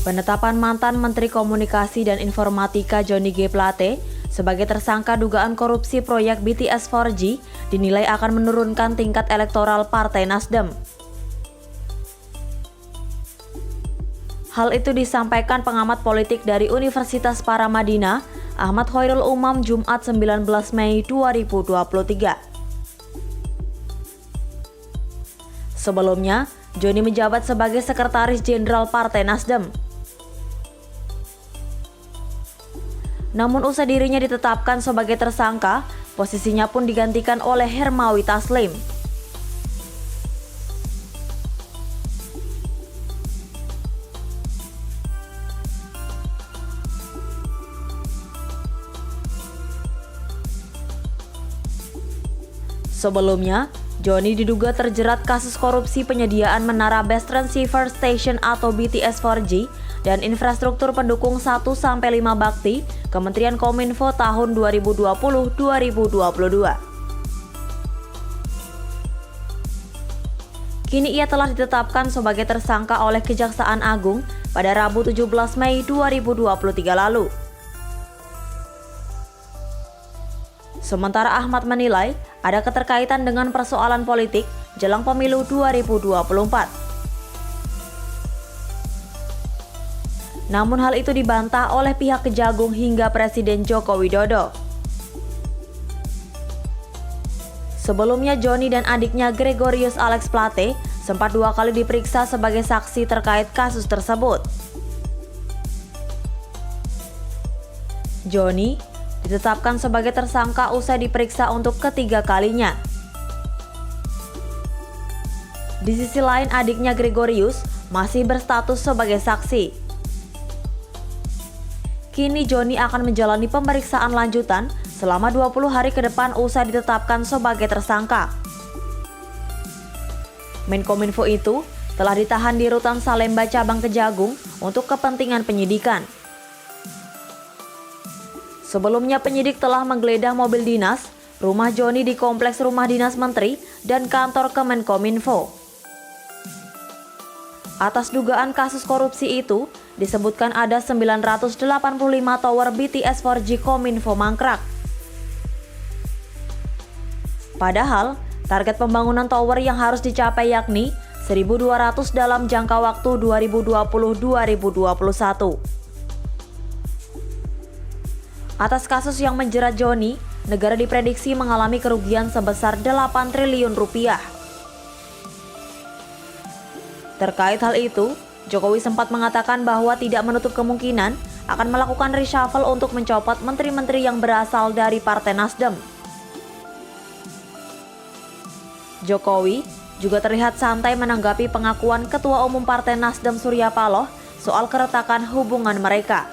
Penetapan mantan Menteri Komunikasi dan Informatika Johnny G. Plate sebagai tersangka dugaan korupsi proyek BTS 4G dinilai akan menurunkan tingkat elektoral Partai Nasdem. Hal itu disampaikan pengamat politik dari Universitas Paramadina, Ahmad Khairul Umam, Jumat 19 Mei 2023. Sebelumnya, Johnny menjabat sebagai Sekretaris Jenderal Partai Nasdem. Namun usai dirinya ditetapkan sebagai tersangka, posisinya pun digantikan oleh Hermawi Taslim. Sebelumnya, Johnny diduga terjerat kasus korupsi penyediaan menara Base Transceiver Station atau BTS 4G dan infrastruktur pendukung 1-5 bakti Kementerian Kominfo tahun 2020-2022. Kini ia telah ditetapkan sebagai tersangka oleh Kejaksaan Agung pada Rabu 17 Mei 2023 lalu. Sementara Ahmad menilai ada keterkaitan dengan persoalan politik jelang pemilu 2024. Namun hal itu dibantah oleh pihak Kejagung hingga Presiden Joko Widodo. Sebelumnya Johnny dan adiknya Gregorius Alex Plate sempat 2 kali diperiksa sebagai saksi terkait kasus tersebut. Johnny ditetapkan sebagai tersangka usai diperiksa untuk ketiga kalinya. Di sisi lain, adiknya Gregorius masih berstatus sebagai saksi. Kini Johnny akan menjalani pemeriksaan lanjutan selama 20 hari ke depan usai ditetapkan sebagai tersangka. Menkominfo itu telah ditahan di Rutan Salemba Cabang Kejagung untuk kepentingan penyidikan. Sebelumnya penyidik telah menggeledah mobil dinas, rumah Johnny di Kompleks Rumah Dinas Menteri, dan kantor Kemenkominfo. Atas dugaan kasus korupsi itu, disebutkan ada 985 tower BTS 4G Kominfo mangkrak. Padahal, target pembangunan tower yang harus dicapai yakni 1.200 dalam jangka waktu 2020-2021. Atas kasus yang menjerat Johnny, negara diprediksi mengalami kerugian sebesar 8 triliun rupiah. Terkait hal itu, Jokowi sempat mengatakan bahwa tidak menutup kemungkinan akan melakukan reshuffle untuk mencopot menteri-menteri yang berasal dari Partai Nasdem. Jokowi juga terlihat santai menanggapi pengakuan Ketua Umum Partai Nasdem Surya Paloh soal keretakan hubungan mereka.